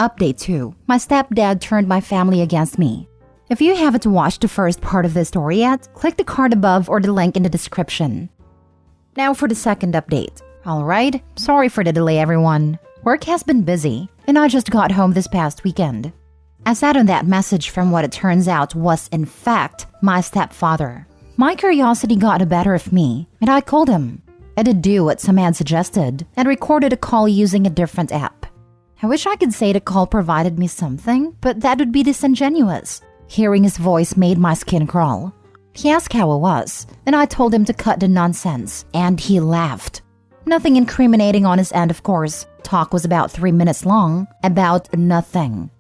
Update 2. My stepdad turned my family against me. If you haven't watched the first part of this story yet, click the card above or the link in the description. Now for the second update. Alright, sorry for the delay everyone. Work has been busy, and I just got home this past weekend. I sat on that message from what it turns out was in fact my stepfather. My curiosity got the better of me, and I called him. I did do what some had suggested, and recorded a call using a different app. I wish I could say the call provided me something, but that would be disingenuous. Hearing his voice made my skin crawl. He asked how I was, and I told him to cut the nonsense, and he laughed. Nothing incriminating on his end, of course. Talk was about 3 minutes long, about nothing.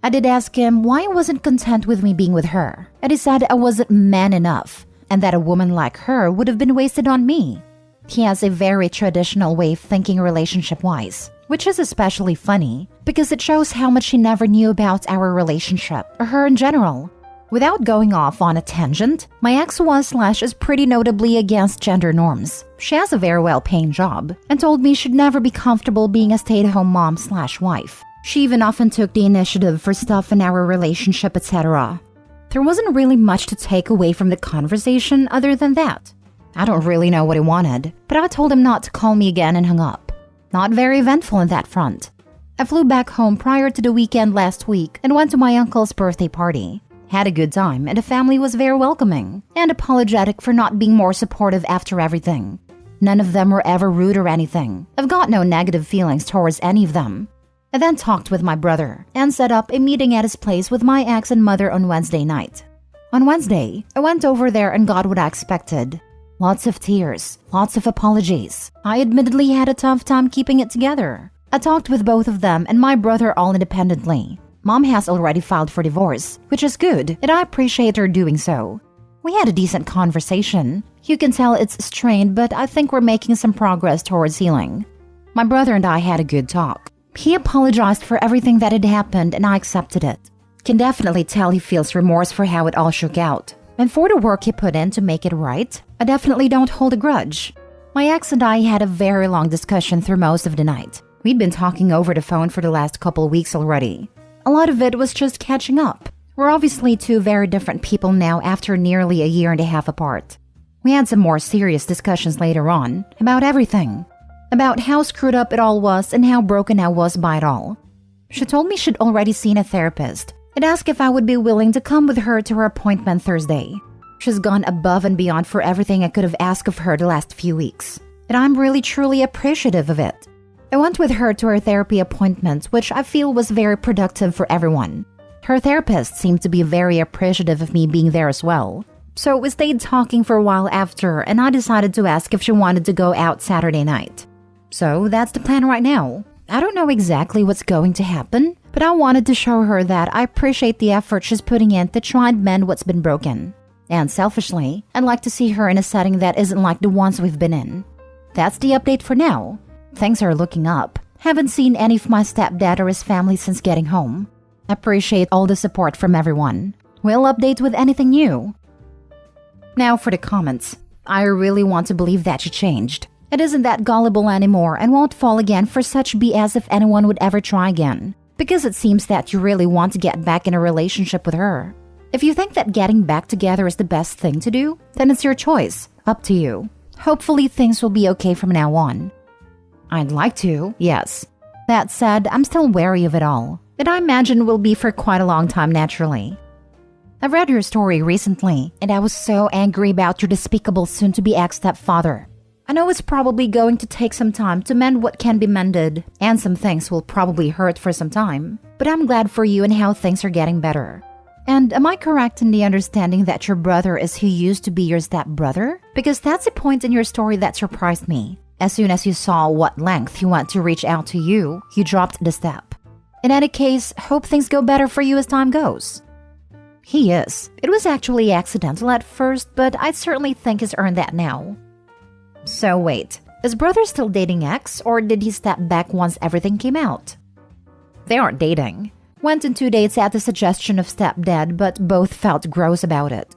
I did ask him why he wasn't content with me being with her, and he said I wasn't man enough, and that a woman like her would have been wasted on me. He has a very traditional way of thinking relationship-wise, which is especially funny because it shows how much he never knew about our relationship, or her in general. Without going off on a tangent, my ex was/is pretty notably against gender norms. She has a very well-paying job and told me she'd never be comfortable being a stay-at-home mom/wife. She even often took the initiative for stuff in our relationship, etc. There wasn't really much to take away from the conversation other than that. I don't really know what he wanted, but I told him not to call me again and hung up. Not very eventful on that front. I flew back home prior to the weekend last week and went to my uncle's birthday party. Had a good time, and the family was very welcoming and apologetic for not being more supportive after everything. None of them were ever rude or anything. I've got no negative feelings towards any of them. I then talked with my brother and set up a meeting at his place with my ex and mother on Wednesday night. On Wednesday, I went over there and got what I expected. Lots of tears, lots of apologies. I admittedly had a tough time keeping it together. I talked with both of them and my brother all independently. Mom has already filed for divorce, which is good, and I appreciate her doing so. We had a decent conversation. You can tell it's strained, but I think we're making some progress towards healing. My brother and I had a good talk. He apologized for everything that had happened and I accepted it. Can definitely tell he feels remorse for how it all shook out. And for the work he put in to make it right, I definitely don't hold a grudge. My ex and I had a very long discussion through most of the night. We'd been talking over the phone for the last couple weeks already. A lot of it was just catching up. We're obviously two very different people now after nearly a year and a half apart. We had some more serious discussions later on about everything. About how screwed up it all was and how broken I was by it all. She told me she'd already seen a therapist and asked if I would be willing to come with her to her appointment Thursday. She's gone above and beyond for everything I could have asked of her the last few weeks, and I'm really truly appreciative of it. I went with her to her therapy appointment, which I feel was very productive for everyone. Her therapist seemed to be very appreciative of me being there as well. So we stayed talking for a while after, and I decided to ask if she wanted to go out Saturday night. So that's the plan right now. I don't know exactly what's going to happen, but I wanted to show her that I appreciate the effort she's putting in to try and mend what's been broken. And selfishly, I'd like to see her in a setting that isn't like the ones we've been in. That's the update for now. Things are looking up. Haven't seen any of my stepdad or his family since getting home. Appreciate all the support from everyone. We'll update with anything new. Now for the comments. I really want to believe that she changed. It isn't that gullible anymore and won't fall again for such BS if anyone would ever try again. Because it seems that you really want to get back in a relationship with her. If you think that getting back together is the best thing to do, then it's your choice. Up to you. Hopefully things will be okay from now on. I'd like to, yes. That said, I'm still wary of it all. And I imagine will be for quite a long time naturally. I read your story recently, and I was so angry about your despicable soon-to-be ex-stepfather. I know it's probably going to take some time to mend what can be mended, and some things will probably hurt for some time, but I'm glad for you and how things are getting better. And am I correct in the understanding that your brother is who used to be your stepbrother? Because that's a point in your story that surprised me. As soon as you saw what length he went to reach out to you, you dropped the step. In any case, hope things go better for you as time goes. He is. It was actually accidental at first, but I certainly think he's earned that now. So wait, is brother still dating ex, or did he step back once everything came out? They aren't dating. Went on 2 dates at the suggestion of stepdad, but both felt gross about it.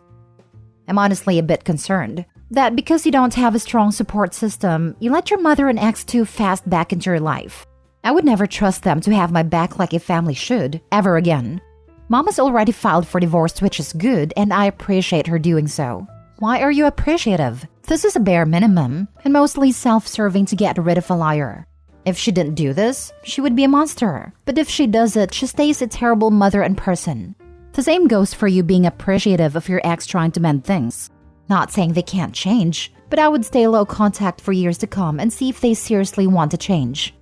I'm honestly a bit concerned that because you don't have a strong support system, you let your mother and ex too fast back into your life. I would never trust them to have my back like a family should, ever again. Mom has already filed for divorce, which is good, and I appreciate her doing so. Why are you appreciative? This is a bare minimum, and mostly self-serving to get rid of a liar. If she didn't do this, she would be a monster. But if she does it, she stays a terrible mother and person. The same goes for you being appreciative of your ex trying to mend things. Not saying they can't change, but I would stay low contact for years to come and see if they seriously want to change.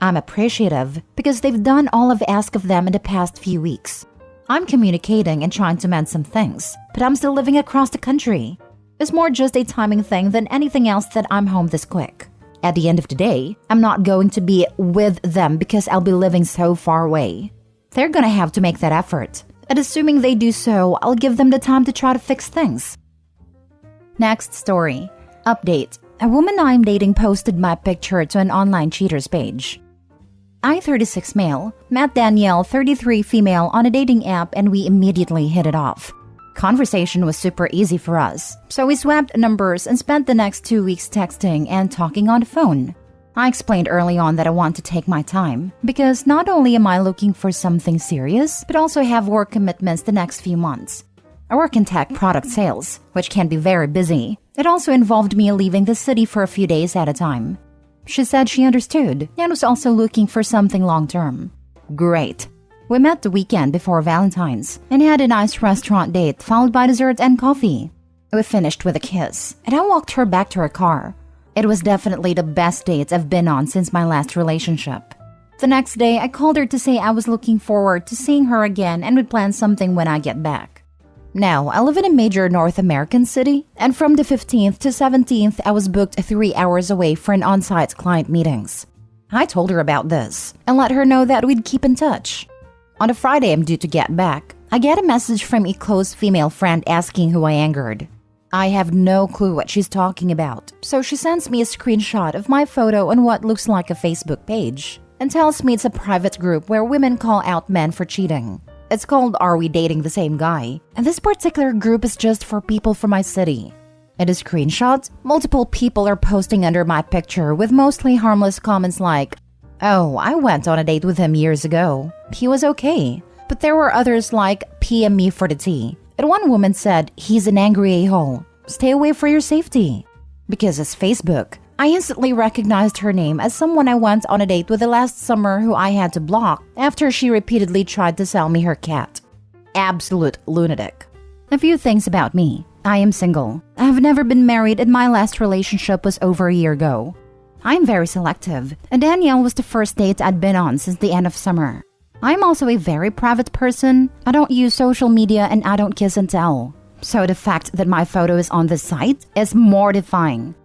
I'm appreciative because they've done all I've asked of them in the past few weeks. I'm communicating and trying to mend some things, but I'm still living across the country. It's more just a timing thing than anything else that I'm home this quick. At the end of the day, I'm not going to be with them because I'll be living so far away. They're gonna have to make that effort, and assuming they do so, I'll give them the time to try to fix things. Next story. Update. A woman I'm dating posted my picture to an online cheaters page. I, 36 male, met Danielle, 33 female, on a dating app and we immediately hit it off. Conversation was super easy for us, so we swapped numbers and spent the next 2 weeks texting and talking on the phone. I explained early on that I want to take my time, because not only am I looking for something serious, but also have work commitments the next few months. I work in tech product sales, which can be very busy. It also involved me leaving the city for a few days at a time. She said she understood and was also looking for something long-term. Great. We met the weekend before Valentine's and had a nice restaurant date followed by dessert and coffee. We finished with a kiss, and I walked her back to her car. It was definitely the best date I've been on since my last relationship. The next day, I called her to say I was looking forward to seeing her again and would plan something when I get back. Now, I live in a major North American city, and from the 15th to 17th, I was booked 3 hours away for an on-site client meetings. I told her about this and let her know that we'd keep in touch. On a Friday I'm due to get back, I get a message from a close female friend asking who I angered. I have no clue what she's talking about, so she sends me a screenshot of my photo on what looks like a Facebook page and tells me it's a private group where women call out men for cheating. It's called Are We Dating the Same Guy? And this particular group is just for people from my city. In the screenshot, multiple people are posting under my picture with mostly harmless comments like, "Oh, I went on a date with him years ago. He was okay." But there were others like, "PM me for the tea." And one woman said, "He's an angry a-hole. Stay away for your safety." Because it's Facebook, I instantly recognized her name as someone I went on a date with the last summer who I had to block after she repeatedly tried to sell me her cat. Absolute lunatic. A few things about me. I am single. I have never been married and my last relationship was over a year ago. I am very selective, and Danielle was the first date I'd been on since the end of summer. I am also a very private person. I don't use social media and I don't kiss and tell. So the fact that my photo is on this site is mortifying.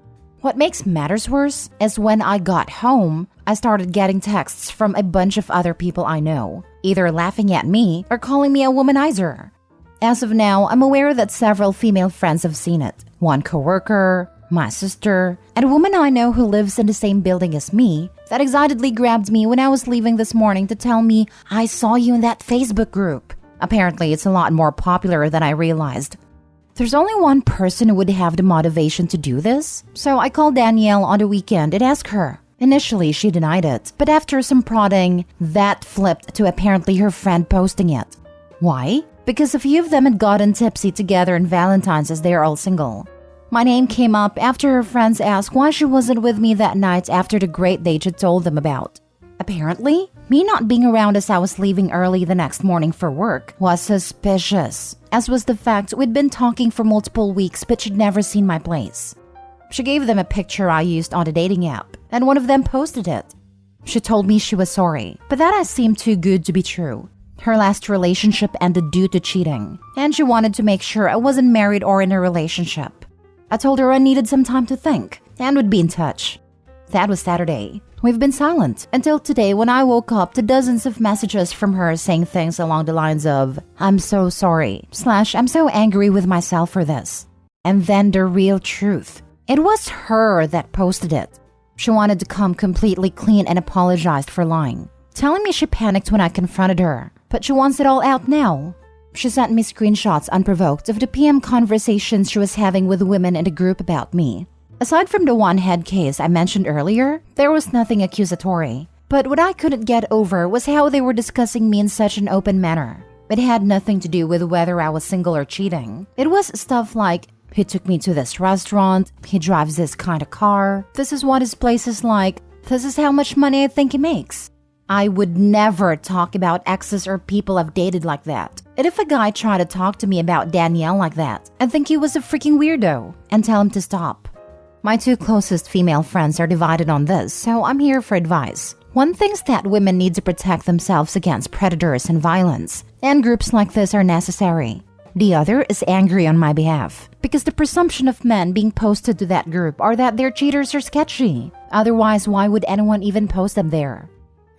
What makes matters worse is when I got home, I started getting texts from a bunch of other people I know, either laughing at me or calling me a womanizer. As of now, I'm aware that several female friends have seen it. One coworker, my sister, and a woman I know who lives in the same building as me that excitedly grabbed me when I was leaving this morning to tell me, "I saw you in that Facebook group." Apparently, it's a lot more popular than I realized. There's only one person who would have the motivation to do this, so I called Danielle on the weekend and asked her. Initially, she denied it, but after some prodding, that flipped to apparently her friend posting it. Why? Because a few of them had gotten tipsy together on Valentine's as they are all single. My name came up after her friends asked why she wasn't with me that night after the great date she told them about. Apparently, me not being around as I was leaving early the next morning for work was suspicious, as was the fact we'd been talking for multiple weeks but she'd never seen my place. She gave them a picture I used on the dating app, and one of them posted it. She told me she was sorry, but that seemed too good to be true. Her last relationship ended due to cheating, and she wanted to make sure I wasn't married or in a relationship. I told her I needed some time to think, and would be in touch. That was Saturday. We've been silent until today when I woke up to dozens of messages from her saying things along the lines of, "I'm so sorry," / "I'm so angry with myself for this." And then the real truth. It was her that posted it. She wanted to come completely clean and apologized for lying, telling me she panicked when I confronted her, but she wants it all out now. She sent me screenshots unprovoked of the PM conversations she was having with women in the group about me. Aside from the one head case I mentioned earlier, there was nothing accusatory, But what I couldn't get over was how they were discussing me in such an open manner. It had nothing to do with whether I was single or cheating. It was stuff like, he took me to this restaurant, he drives this kind of car, this is what his place is like, this is how much money I think he makes. I would never talk about exes or people I've dated like that. And if a guy tried to talk to me about Danielle like that, I'd think he was a freaking weirdo and tell him to stop. My two closest female friends are divided on this, so I'm here for advice. One thinks that women need to protect themselves against predators and violence, and groups like this are necessary. The other is angry on my behalf, because the presumption of men being posted to that group are that they're cheaters or sketchy. Otherwise, why would anyone even post them there?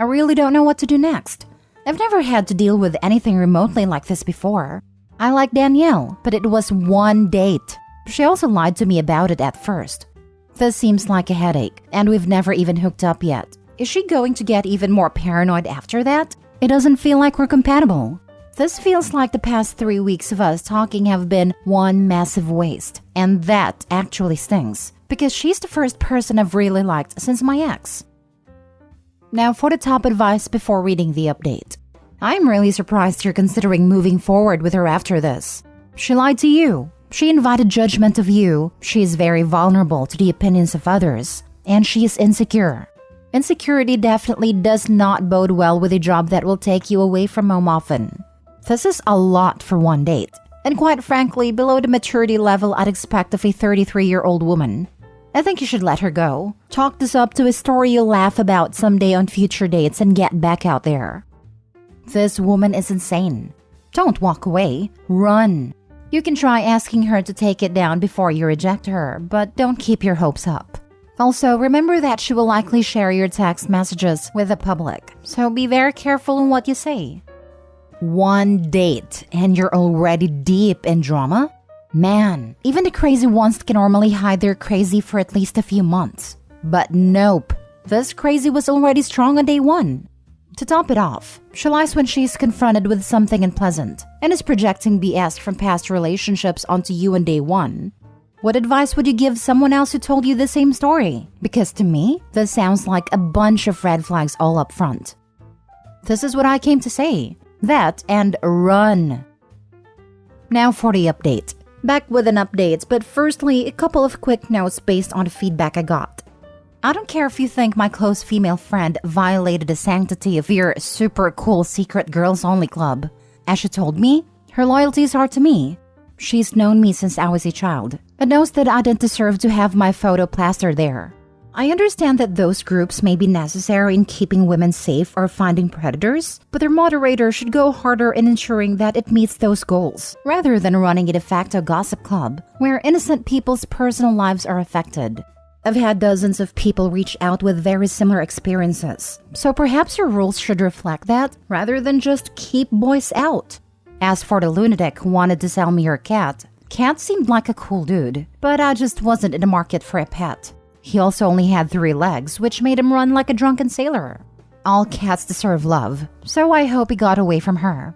I really don't know what to do next. I've never had to deal with anything remotely like this before. I like Danielle, but it was one date. She also lied to me about it at first. This seems like a headache, and we've never even hooked up yet. Is she going to get even more paranoid after that? It doesn't feel like we're compatible. This feels like the past 3 weeks of us talking have been one massive waste. And that actually stings, because she's the first person I've really liked since my ex. Now for the top advice before reading the update. I'm really surprised you're considering moving forward with her after this. She lied to you. She invited judgment of you. She is very vulnerable to the opinions of others. And she is insecure. Insecurity definitely does not bode well with a job that will take you away from home often. This is a lot for one date. And quite frankly, below the maturity level I'd expect of a 33-year-old woman. I think you should let her go. Chalk this up to a story you'll laugh about someday on future dates and get back out there. This woman is insane. Don't walk away. Run. You can try asking her to take it down before you reject her, but don't keep your hopes up. Also, remember that she will likely share your text messages with the public, so be very careful in what you say. One date and you're already deep in drama? Man, even the crazy ones can normally hide their crazy for at least a few months. But nope, this crazy was already strong on day one. To top it off, she lies when she's confronted with something unpleasant and is projecting BS from past relationships onto you on day one. What advice would you give someone else who told you the same story? Because to me, this sounds like a bunch of red flags all up front. This is what I came to say. That and run. Now for the update. Back with an update, but firstly, a couple of quick notes based on the feedback I got. I don't care if you think my close female friend violated the sanctity of your super cool secret girls only club. As she told me, her loyalties are to me. She's known me since I was a child, but knows that I didn't deserve to have my photo plastered there. I understand that those groups may be necessary in keeping women safe or finding predators, but their moderator should go harder in ensuring that it meets those goals, rather than running a de facto gossip club where innocent people's personal lives are affected. I've had dozens of people reach out with very similar experiences, so perhaps your rules should reflect that rather than just keep boys out. As for the lunatic who wanted to sell me her cat, Cat seemed like a cool dude, but I just wasn't in the market for a pet. He also only had 3 legs, which made him run like a drunken sailor. All cats deserve love, so I hope he got away from her.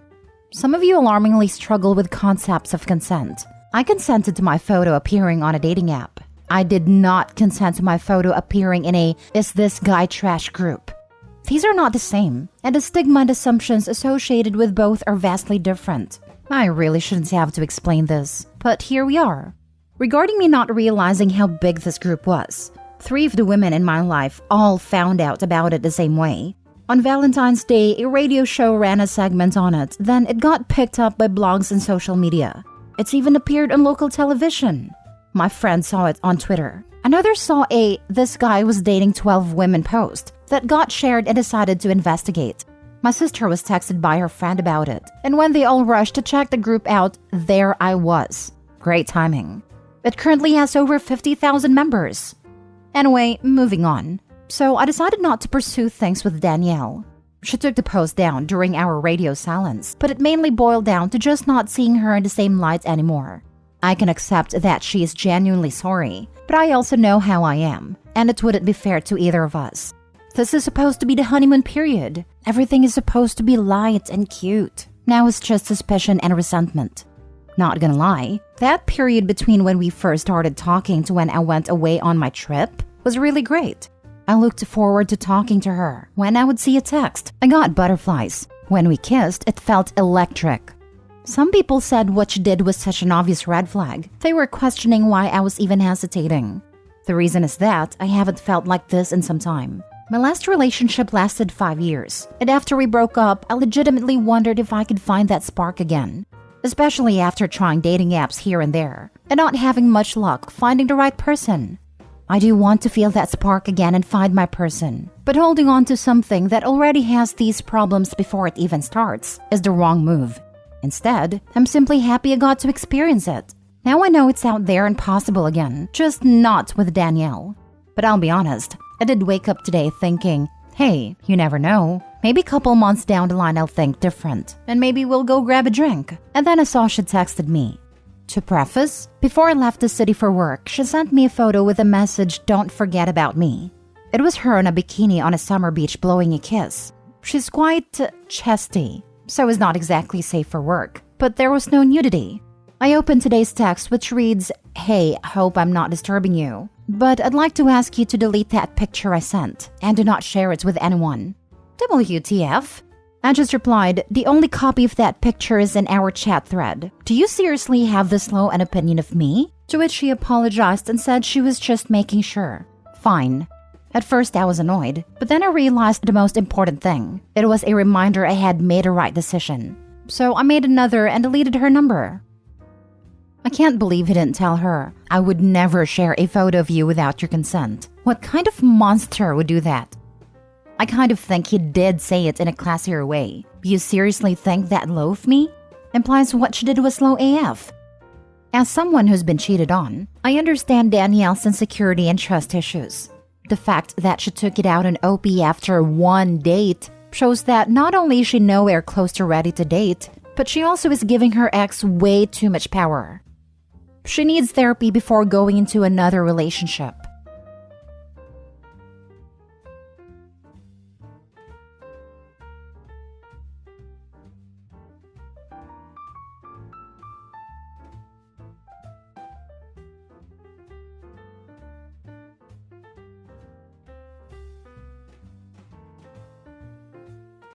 Some of you alarmingly struggle with concepts of consent. I consented to my photo appearing on a dating app. I did not consent to my photo appearing in a "is this guy trash" group. These are not the same, and the stigma and assumptions associated with both are vastly different. I really shouldn't have to explain this, but here we are. Regarding me not realizing how big this group was, 3 of the women in my life all found out about it the same way. On Valentine's Day, a radio show ran a segment on it, then it got picked up by blogs and social media. It's even appeared on local television. My friend saw it on Twitter. Another saw a "this guy was dating 12 women" post that got shared and decided to investigate. My sister was texted by her friend about it, and when they all rushed to check the group out, there I was. Great timing. It currently has over 50,000 members. Anyway, moving on. So I decided not to pursue things with Danielle. She took the post down during our radio silence, but it mainly boiled down to just not seeing her in the same light anymore. I can accept that she is genuinely sorry, but I also know how I am, and it wouldn't be fair to either of us. This is supposed to be the honeymoon period. Everything is supposed to be light and cute. Now it's just suspicion and resentment. Not gonna lie, that period between when we first started talking to when I went away on my trip was really great. I looked forward to talking to her. When I would see a text, I got butterflies. When we kissed, it felt electric. Some people said what she did was such an obvious red flag. They were questioning why I was even hesitating. The reason is that I haven't felt like this in some time. My last relationship lasted 5 years, and after we broke up, I legitimately wondered if I could find that spark again. Especially after trying dating apps here and there, and not having much luck finding the right person. I do want to feel that spark again and find my person, but holding on to something that already has these problems before it even starts is the wrong move. Instead, I'm simply happy I got to experience it. Now I know it's out there and possible again, just not with Danielle. But I'll be honest, I did wake up today thinking, hey, you never know. Maybe a couple months down the line I'll think different, and maybe we'll go grab a drink. And then I saw she texted me. To preface, before I left the city for work, she sent me a photo with a message, "Don't forget about me." It was her in a bikini on a summer beach blowing a kiss. She's quite chesty, so it's not exactly safe for work, but there was no nudity. I opened today's text, which reads, "Hey, hope I'm not disturbing you, but I'd like to ask you to delete that picture I sent and do not share it with anyone." WTF? I just replied, "The only copy of that picture is in our chat thread. Do you seriously have this low an opinion of me?" To which she apologized and said she was just making sure. Fine. At first I was annoyed, but then I realized the most important thing. It was a reminder I had made a right decision. So I made another and deleted her number. I can't believe he didn't tell her. I would never share a photo of you without your consent. What kind of monster would do that? I kind of think he did say it in a classier way. You seriously think that low of me? Implies what she did was low AF. As someone who's been cheated on, I understand Danielle's insecurity and trust issues. The fact that she took it out on OP after one date shows that not only is she nowhere close to ready to date, but she also is giving her ex way too much power. She needs therapy before going into another relationship.